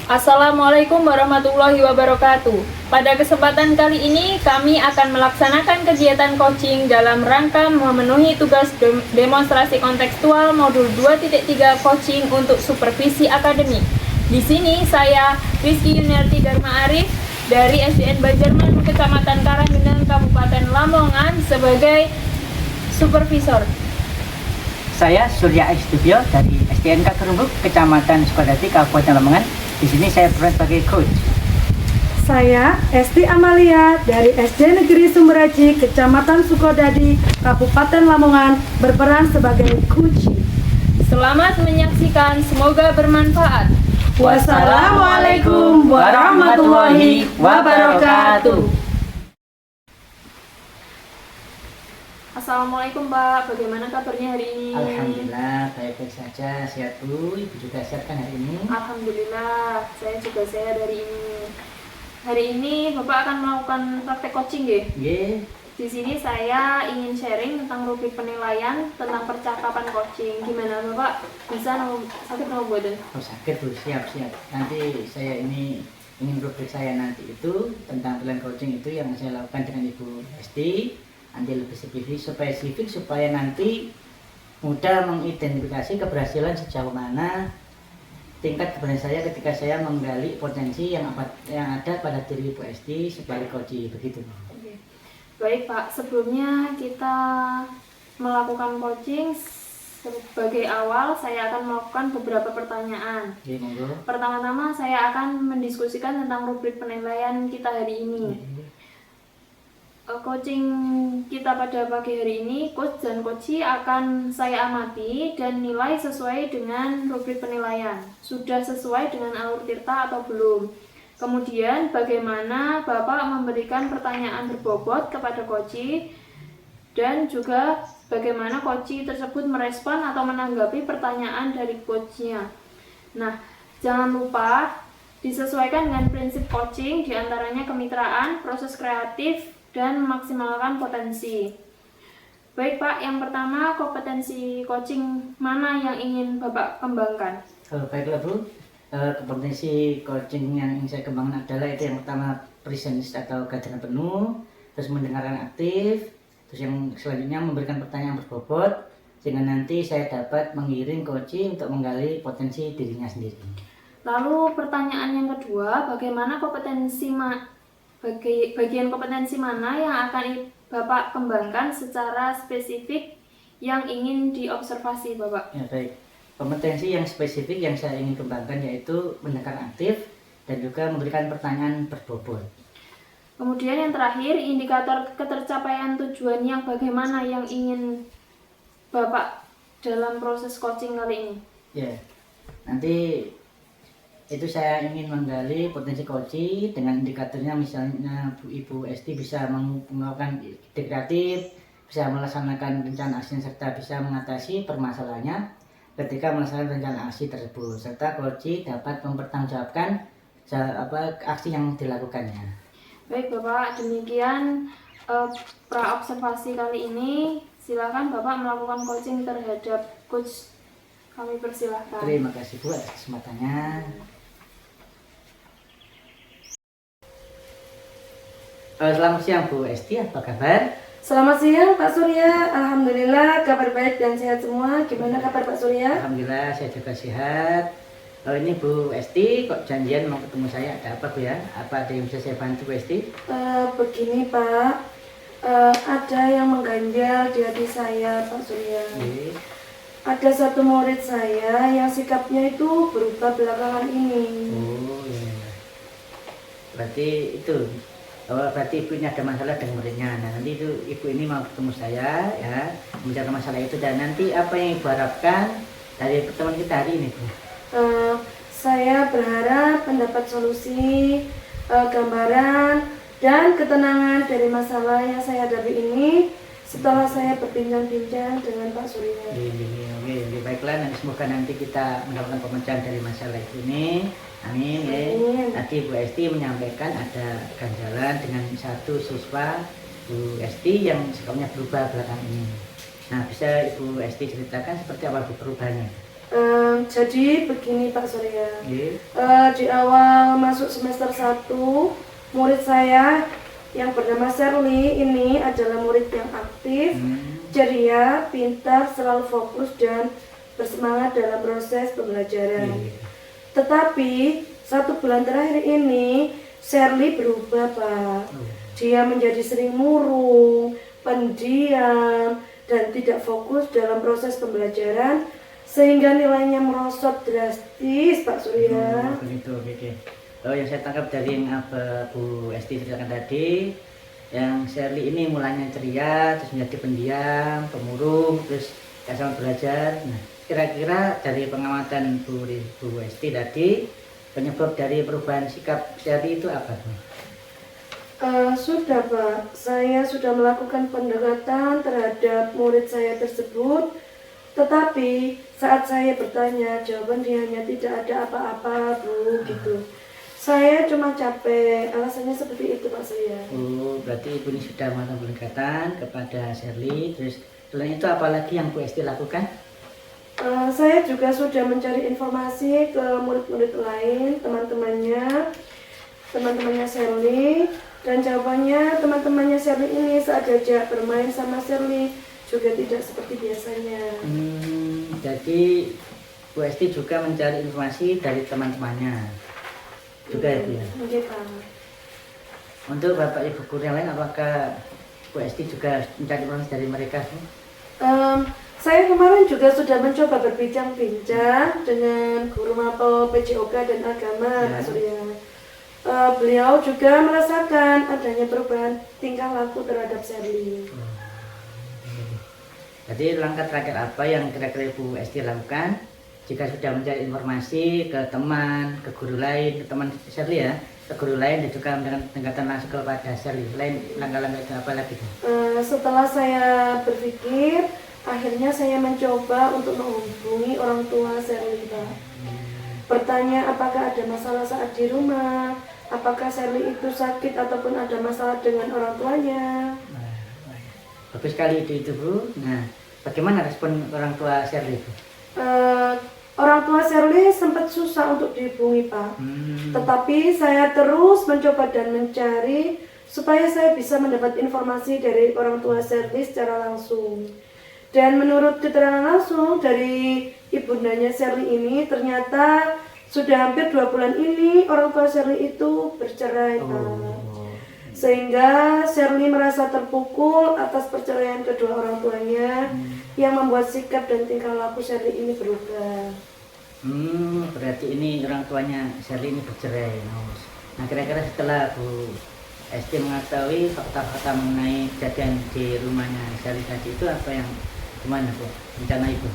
Assalamualaikum warahmatullahi wabarakatuh. Pada kesempatan kali ini kami akan melaksanakan kegiatan coaching dalam rangka memenuhi tugas demonstrasi kontekstual modul 2.3 coaching untuk supervisi akademik. Di sini saya Rizky Yuniarti Dharma Arif dari SDN Banjarmangu Kecamatan Karanggendang Kabupaten Lamongan sebagai supervisor. Saya Surya Estudio dari SDN Kakerumbuk Kecamatan Sukadadi Kabupaten Lamongan. Di sini saya berperan sebagai coach. Saya Esti Amalia dari SD Negeri Sumberaji, Kecamatan Sukodadi, Kabupaten Lamongan, berperan sebagai coach. Selamat menyaksikan, semoga bermanfaat. Wassalamualaikum warahmatullahi wabarakatuh. Assalamualaikum Pak, bagaimana kabarnya hari ini? Alhamdulillah baik-baik saja, sehat Bu. Ibu juga sehat kan hari ini? Alhamdulillah, saya juga sehat hari ini. Hari ini Bapak akan melakukan praktek coaching ya? Iya. Di sini saya ingin sharing tentang rubrik penilaian tentang percakapan coaching. Gimana Bapak? Bisa sakit nomor badan? Oh sakit Bu, siap. Nanti saya ini ingin rubrik saya nanti itu tentang pilihan coaching itu yang saya lakukan dengan Ibu Esti. Nanti lebih spesifik supaya nanti mudah mengidentifikasi keberhasilan sejauh mana tingkat keberhasilan saya ketika saya menggali potensi yang ada pada diri Ibu Esti sebagai coach, begitu. Oke. Baik Pak, sebelumnya kita melakukan coaching, sebagai awal saya akan melakukan beberapa pertanyaan. Oke, monggo. Pertama-tama saya akan mendiskusikan tentang rubrik penilaian kita hari ini. Coaching kita pada pagi hari ini, coach dan coachee akan saya amati dan nilai sesuai dengan rubrik penilaian. Sudah sesuai dengan alur tirta atau belum? Kemudian bagaimana Bapak memberikan pertanyaan berbobot kepada coachee dan juga bagaimana coachee tersebut merespon atau menanggapi pertanyaan dari coachnya. Nah, jangan lupa disesuaikan dengan prinsip coaching, diantaranya kemitraan, proses kreatif, dan memaksimalkan potensi. Baik Pak, yang pertama kompetensi coaching mana yang ingin Bapak kembangkan? Baiklah Bu, kompetensi coaching yang ingin saya kembangkan adalah itu yang pertama presence atau kehadiran penuh, terus mendengarkan aktif, terus yang selanjutnya memberikan pertanyaan berbobot sehingga nanti saya dapat mengiring coaching untuk menggali potensi dirinya sendiri. Lalu pertanyaan yang kedua, bagaimana bagian kompetensi mana yang akan Bapak kembangkan secara spesifik yang ingin diobservasi Bapak? Ya baik, kompetensi yang spesifik yang saya ingin kembangkan yaitu mendengarkan aktif dan juga memberikan pertanyaan berbobot. Kemudian yang terakhir, indikator ketercapaian tujuan yang bagaimana yang ingin Bapak dalam proses coaching kali ini? Ya, nanti itu saya ingin menggali potensi coaching dengan indikatornya, misalnya Ibu Esti bisa melakukan ide kreatif, bisa melaksanakan rencana aksi serta bisa mengatasi permasalahannya ketika melaksanakan rencana aksi tersebut, serta coaching dapat mempertanggungjawabkan aksi yang dilakukannya. Baik Bapak, demikian pra-observasi kali ini. Silakan Bapak melakukan coaching terhadap coach. Kami persilahkan. Terima kasih Bu atas kesempatannya. Selamat siang Bu Esti, apa kabar? Selamat siang Pak Surya, alhamdulillah kabar baik dan sehat semua. Gimana kabar Pak Surya? Alhamdulillah saya juga sehat. Ini Bu Esti kok janjian mau ketemu saya, ada apa Bu ya? Apa ada yang bisa saya bantu Bu Esti? Begini Pak, ada yang mengganjal di hati saya Pak Surya. Ada satu murid saya yang sikapnya itu berubah belakangan ini. Oh iya. Berarti ibu ini ada masalah dengan muridnya. Nah nanti itu ibu ini mau ketemu saya ya, membicarakan masalah itu, dan nanti apa yang ibu harapkan dari pertemuan kita hari ini Bu? Saya berharap mendapat solusi, gambaran dan ketenangan dari masalah yang saya hadapi ini setelah saya berbincang-bincang dengan Pak Surya. Oke, baiklah, nanti semoga nanti kita mendapatkan pemecahan dari masalah ini. Amin. Tadi Bu Esti menyampaikan ada ganjalan dengan satu siswa Bu Esti yang sikapnya berubah belakangan ini. Nah, bisa Ibu Esti ceritakan seperti apa Bu perubahannya? Jadi begini Pak Surya, Nggih. di awal masuk semester 1, murid saya yang bernama Sherly ini adalah murid yang aktif, ceria, pintar, selalu fokus dan bersemangat dalam proses pembelajaran. Iya. Tetapi 1 bulan terakhir ini Sherly berubah Pak. Dia menjadi sering murung, pendiam, dan tidak fokus dalam proses pembelajaran sehingga nilainya merosot drastis Pak Surya. Begitu, oke. Oh, yang saya tangkap dari yang apa Bu Esti ceritakan tadi, yang Sherly ini mulanya ceria, terus menjadi pendiam, pemurung, terus gak sama belajar. Nah, kira-kira dari pengamatan Bu Esti tadi, penyebab dari perubahan sikap Sherly itu apa? Sudah Pak, saya sudah melakukan pendekatan terhadap murid saya tersebut. Tetapi saat saya bertanya, jawaban dia hanya tidak ada apa-apa Bu, gitu. Saya cuma capek, alasannya seperti itu Pak Surya. Oh, berarti Ibu ini sudah melakukan pendekatan kepada Sherly. Terus selain itu apalagi yang Bu Esti lakukan? Saya juga sudah mencari informasi ke murid-murid lain, teman-temannya Sherly, dan jawabannya teman-temannya Sherly ini saat diajak bermain sama Sherly juga tidak seperti biasanya. Jadi Bu Esti juga mencari informasi dari teman-temannya juga ya Bu ya? Oke Pak. Untuk Bapak Ibu guru yang lain, apakah Bu Esti juga mencari informasi dari mereka? Saya kemarin juga sudah mencoba berbincang-bincang dengan guru mapel PJOK dan agama Pak Surya. Beliau juga merasakan adanya perubahan tingkah laku terhadap Sherly. Jadi langkah terakhir apa yang kira-kira Ibu Esti lakukan jika sudah mencari informasi ke teman, ke guru lain, ke teman Sherly ya, ke guru lain dan juga dengan pendekatan langsung kepada Sherly? Lain langkah-langkah itu apa lagi? Setelah saya berpikir, akhirnya saya mencoba untuk menghubungi orang tua Sherly Pak. Bertanya apakah ada masalah saat di rumah, apakah Sherly itu sakit ataupun ada masalah dengan orang tuanya. Bagus sekali itu Bu. Nah, bagaimana respon orang tua Sherly Bu? Orang tua Sherly sempat susah untuk dihubungi Pak. Tetapi saya terus mencoba dan mencari supaya saya bisa mendapat informasi dari orang tua Sherly secara langsung. Dan menurut keterangan langsung dari ibundanya Sherly ini, ternyata sudah hampir 2 bulan ini orang tua Sherly itu bercerai Pak. Sehingga Sherly merasa terpukul atas perceraian kedua orang tuanya yang membuat sikap dan tingkah laku Sherly ini berubah. Berarti ini orang tuanya Sherly ini bercerai. Nah, kira-kira setelah Bu Esti mengetahui fakta-fakta mengenai kejadian di rumahnya Sherly tadi itu apa yang gimana Bu? Rencana Ibu?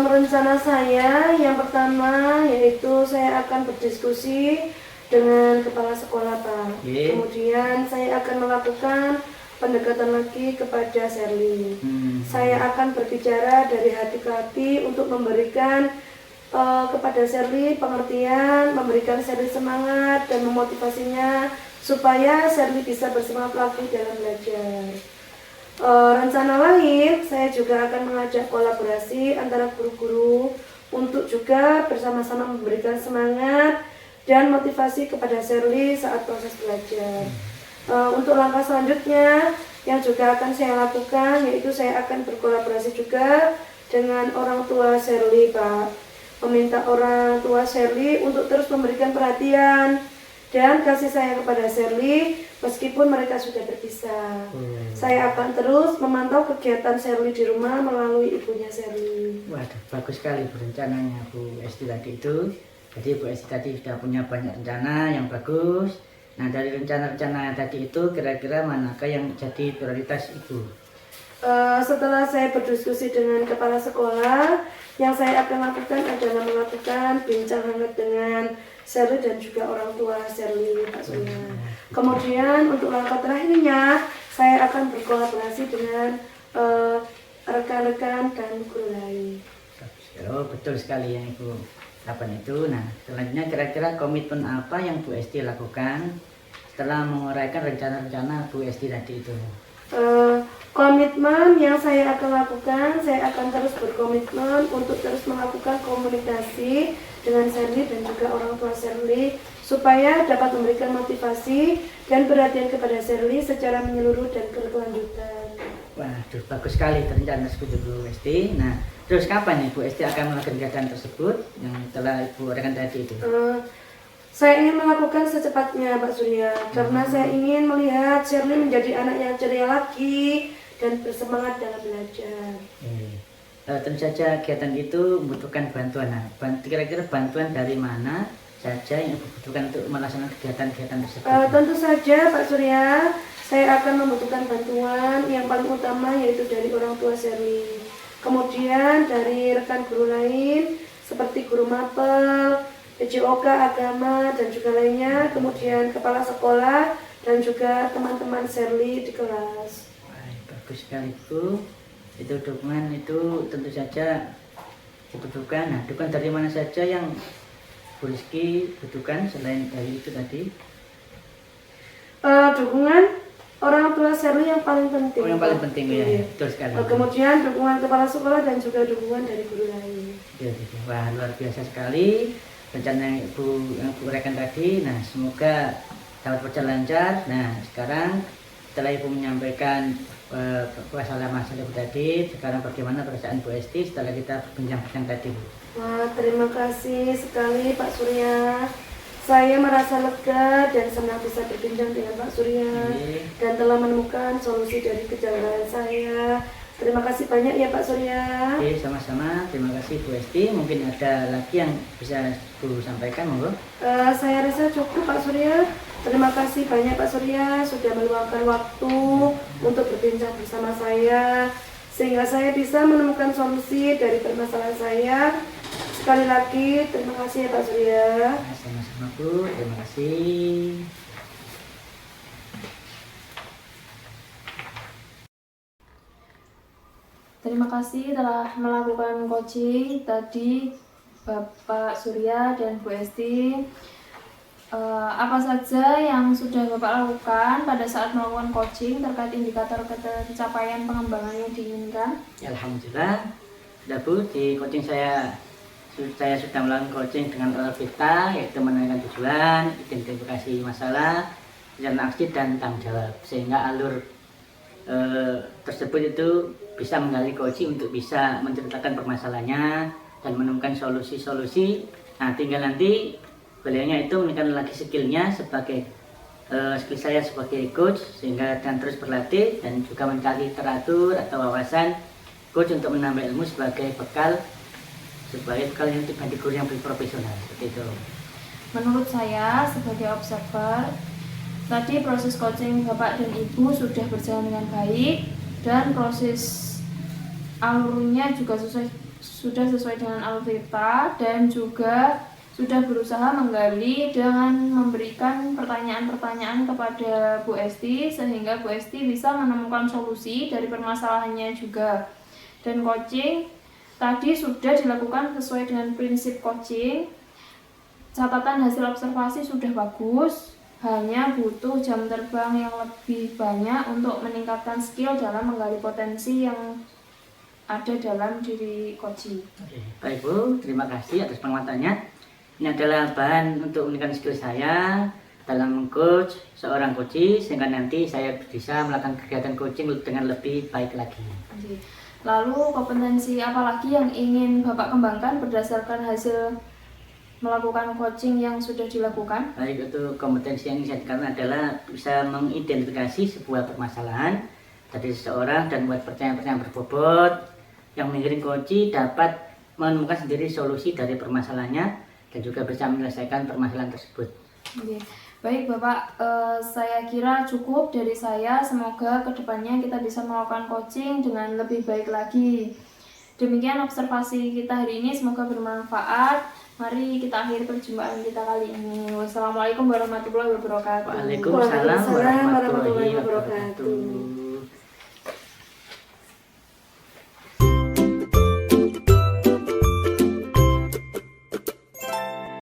Rencana saya yang pertama yaitu saya akan berdiskusi dengan kepala sekolah Pak. Kemudian saya akan melakukan pendekatan lagi kepada Sherly. Saya akan berbicara dari hati ke hati untuk memberikan kepada Sherly pengertian, memberikan Sherly semangat dan memotivasinya supaya Sherly bisa bersemangat lagi dalam belajar. Rencana lain, saya juga akan mengajak kolaborasi antara guru-guru untuk juga bersama-sama memberikan semangat dan motivasi kepada Sherly saat proses belajar. Untuk langkah selanjutnya yang juga akan saya lakukan yaitu saya akan berkolaborasi juga dengan orang tua Sherly Pak. Meminta orang tua Sherly untuk terus memberikan perhatian dan kasih sayang kepada Sherly meskipun mereka sudah berpisah. Saya akan terus memantau kegiatan Sherly di rumah melalui ibunya Sherly. Waduh, bagus sekali rencananya Bu Esti tadi itu. Jadi Bu Esti tadi sudah punya banyak rencana yang bagus. Nah, dari rencana-rencana tadi itu kira-kira manakah yang jadi prioritas Ibu? Setelah saya berdiskusi dengan kepala sekolah, yang saya akan lakukan adalah melakukan bincang hangat dengan Sherly dan juga orang tua Sherly Pak Surya. Kemudian untuk langkah terakhirnya, saya akan berkolaborasi dengan rekan-rekan dan guru lain. Oh, betul sekali yang Ibu kapan itu. Nah, selanjutnya kira-kira komitmen apa yang Bu Esti lakukan setelah menguraikan rencana-rencana Bu Esti tadi itu? Komitmen yang saya akan lakukan, saya akan terus berkomitmen untuk terus melakukan komunikasi dengan Sherly dan juga orang tua Sherly supaya dapat memberikan motivasi dan perhatian kepada Sherly secara menyeluruh dan berkelanjutan. Waduh, bagus sekali rencana tersebut Bu Esti. Nah, terus kapan Ibu Esti akan melakukan kegiatan tersebut yang telah Ibu uraikan tadi itu? Saya ingin melakukan secepatnya Pak Surya, karena saya ingin melihat Sherly menjadi anak yang ceria lagi dan bersemangat dalam belajar. Tentu saja kegiatan itu membutuhkan bantuan. Nah, kira-kira bantuan dari mana saja yang Ibu butuhkan untuk melaksanakan kegiatan-kegiatan tersebut? Tentu saja Pak Surya, saya akan membutuhkan bantuan yang paling utama yaitu dari orang tua Sherly. Kemudian dari rekan guru lain seperti guru mapel, PJOK, agama, dan juga lainnya. Kemudian kepala sekolah dan juga teman-teman Sherly di kelas. Bagus sekali Bu. Itu dukungan itu tentu saja dibutuhkan. Nah, dukungan dari mana saja yang Bu Rizky butuhkan selain dari itu tadi? Dukungan orang tua Sherly yang paling penting. Yang paling penting ya, betul sekali. Kemudian dukungan kepala sekolah dan juga dukungan dari guru lain. Wah, luar biasa sekali rencana yang Ibu uraikan tadi. Nah, semoga dapat berjalan lancar. Nah, sekarang setelah Ibu menyampaikan masalah-masalah Ibu tadi, sekarang bagaimana perasaan Bu Esti setelah kita berbincang-bincang tadi Bu? Wah, terima kasih sekali Pak Surya. Saya merasa lega dan senang bisa berbincang dengan Pak Surya dan telah menemukan solusi dari kejanggalan saya. Terima kasih banyak ya Pak Surya. Oke, sama-sama. Terima kasih Bu Esti. Mungkin ada lagi yang bisa Bu sampaikan, monggo. Saya rasa cukup Pak Surya. Terima kasih banyak Pak Surya sudah meluangkan waktu untuk berbincang bersama saya sehingga saya bisa menemukan solusi dari permasalahan saya. Sekali lagi terima kasih ya Pak Surya. Sama-sama Bu, terima kasih. Terima kasih telah melakukan coaching tadi Bapak Surya dan Bu Esti. Apa saja yang sudah Bapak lakukan pada saat melakukan coaching terkait indikator pencapaian pengembangan yang diinginkan? Alhamdulillah, sudah Bu, di coaching saya sudah melakukan coaching dengan kita, yaitu menentukan tujuan, identifikasi masalah, rencana aksi, dan tanggung jawab. Sehingga alur tersebut itu bisa menggali coaching untuk bisa menceritakan permasalahannya dan menemukan solusi-solusi. Nah, tinggal nanti beliaunya itu meningkatkan lagi skillnya sebagai skill saya sebagai coach, sehingga dan terus berlatih dan juga mencari teratur atau wawasan coach untuk menambah ilmu sebagai bekal yang dibanding guru yang profesional seperti itu. Menurut saya sebagai observer, tadi proses coaching Bapak dan Ibu sudah berjalan dengan baik dan proses alurnya juga sudah sesuai dengan alur kita dan juga sudah berusaha menggali dengan memberikan pertanyaan-pertanyaan kepada Bu Esti sehingga Bu Esti bisa menemukan solusi dari permasalahannya juga. Dan coaching tadi sudah dilakukan sesuai dengan prinsip coaching. Catatan hasil observasi sudah bagus, hanya butuh jam terbang yang lebih banyak untuk meningkatkan skill dalam menggali potensi yang ada dalam diri coaching. Baik Bu, terima kasih atas penguatannya. Ini adalah bahan untuk meningkatkan skill saya dalam coach seorang coach, sehingga nanti saya bisa melakukan kegiatan coaching dengan lebih baik lagi. Lalu kompetensi apa lagi yang ingin Bapak kembangkan berdasarkan hasil melakukan coaching yang sudah dilakukan? Baik, itu kompetensi yang saya tingkatkan adalah bisa mengidentifikasi sebuah permasalahan dari seseorang dan buat pertanyaan-pertanyaan berbobot yang mengiring coach dapat menemukan sendiri solusi dari permasalahannya dan juga bisa menyelesaikan permasalahan tersebut. Baik Bapak, saya kira cukup dari saya. Semoga kedepannya kita bisa melakukan coaching dengan lebih baik lagi. Demikian observasi kita hari ini, semoga bermanfaat. Mari kita akhiri perjumpaan kita kali ini. Wassalamualaikum warahmatullahi wabarakatuh. Waalaikumsalam warahmatullahi wabarakatuh.